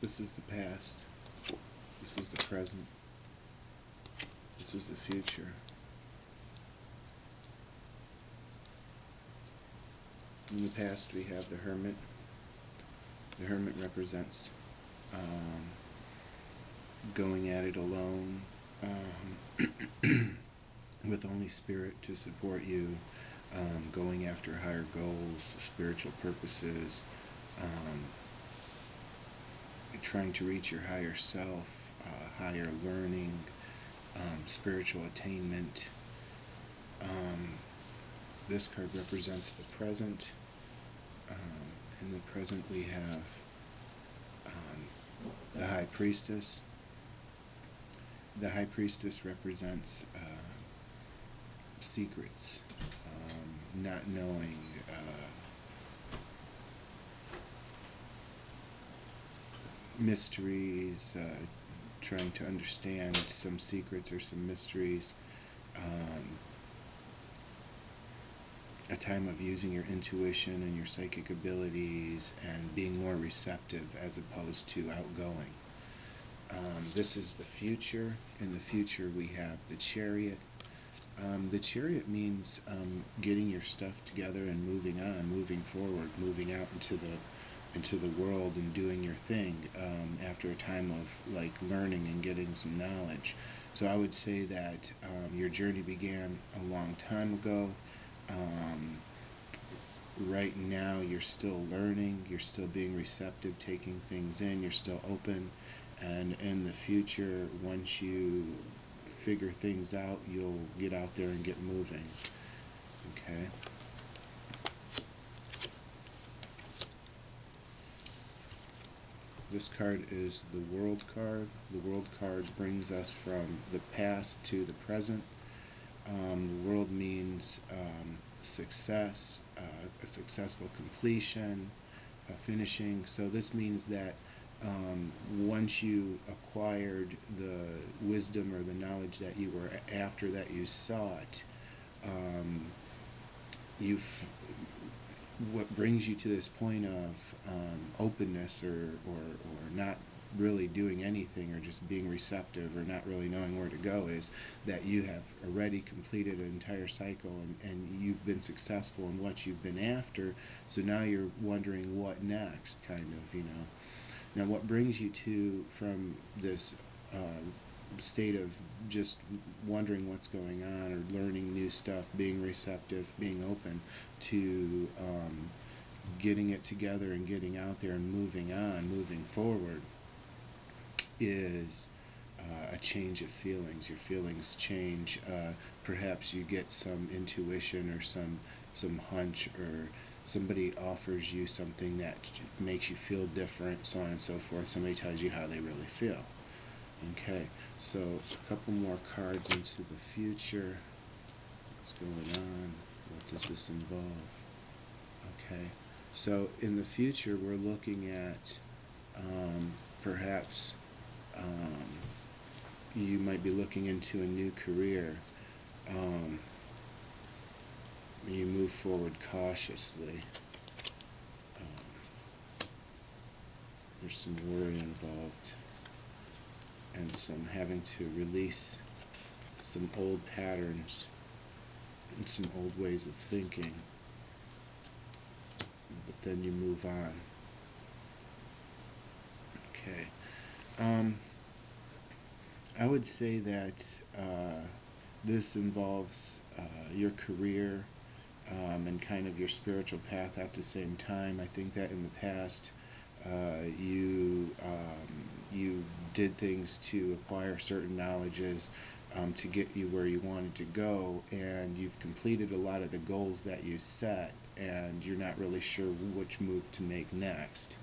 This is the past. This is the present. This is the future. In the past, we have the Hermit. The Hermit represents going at it alone, with only Spirit to support you, going after higher goals, spiritual purposes, trying to reach your higher self, higher learning, spiritual attainment. This card represents the present. In the present we have the High Priestess. The High Priestess represents secrets, not knowing, mysteries, trying to understand some secrets or some mysteries. A time of using your intuition and your psychic abilities and being more receptive as opposed to outgoing. This is the future. In the future we have the Chariot. The Chariot means getting your stuff together and moving on, moving forward, moving out into the world and doing your thing, after a time of like learning and getting some knowledge. So I would say that your journey began a long time ago. Right now you're still learning, you're still being receptive, taking things in, you're still open, and in the future, once you figure things out, you'll get out there and get moving. Okay. This card is the World card. The World card brings us from the past to the present. The World means success, a successful completion, a finishing. So this means that once you acquired the wisdom or the knowledge that you were after, that you sought, what brings you to this point of openness or not really doing anything or just being receptive or not really knowing where to go is that you have already completed an entire cycle and you've been successful in what you've been after. So now you're wondering what next, kind of, you know. Now what brings you to from this state of just wondering what's going on or learning new stuff, being receptive, being open, to getting it together and getting out there and moving on, moving forward, is a change of feelings. Your feelings change. Perhaps you get some intuition or some hunch, or somebody offers you something that makes you feel different, so on and so forth. Somebody tells you how they really feel. Okay, so a couple more cards into the future. What's going on? What does this involve? Okay, so in the future we're looking at perhaps you might be looking into a new career. You move forward cautiously. There's some worry involved and some having to release some old patterns and some old ways of thinking, but then you move on. Okay. I would say that this involves your career and kind of your spiritual path at the same time. I think that in the past you did things to acquire certain knowledges to get you where you wanted to go, and you've completed a lot of the goals that you set, and you're not really sure which move to make next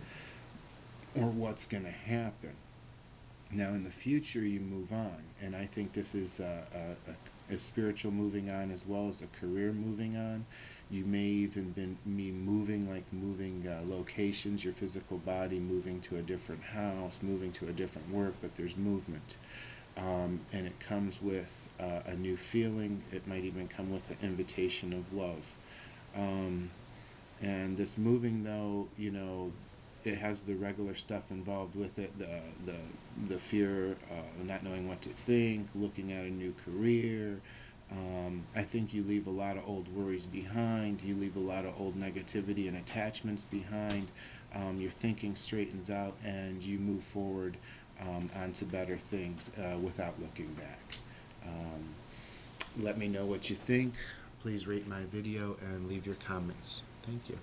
or what's going to happen. Now in the future you move on, and I think this is a spiritual moving on as well as a career moving on. You may even be moving, like moving locations, your physical body moving to a different house, moving to a different work, but there's movement. And it comes with a new feeling. It might even come with an invitation of love. And this moving, though, you know, it has the regular stuff involved with it, the fear, not knowing what to think, looking at a new career. I think you leave a lot of old worries behind. You leave a lot of old negativity and attachments behind. Your thinking straightens out, and you move forward onto better things without looking back. Let me know what you think. Please rate my video and leave your comments. Thank you.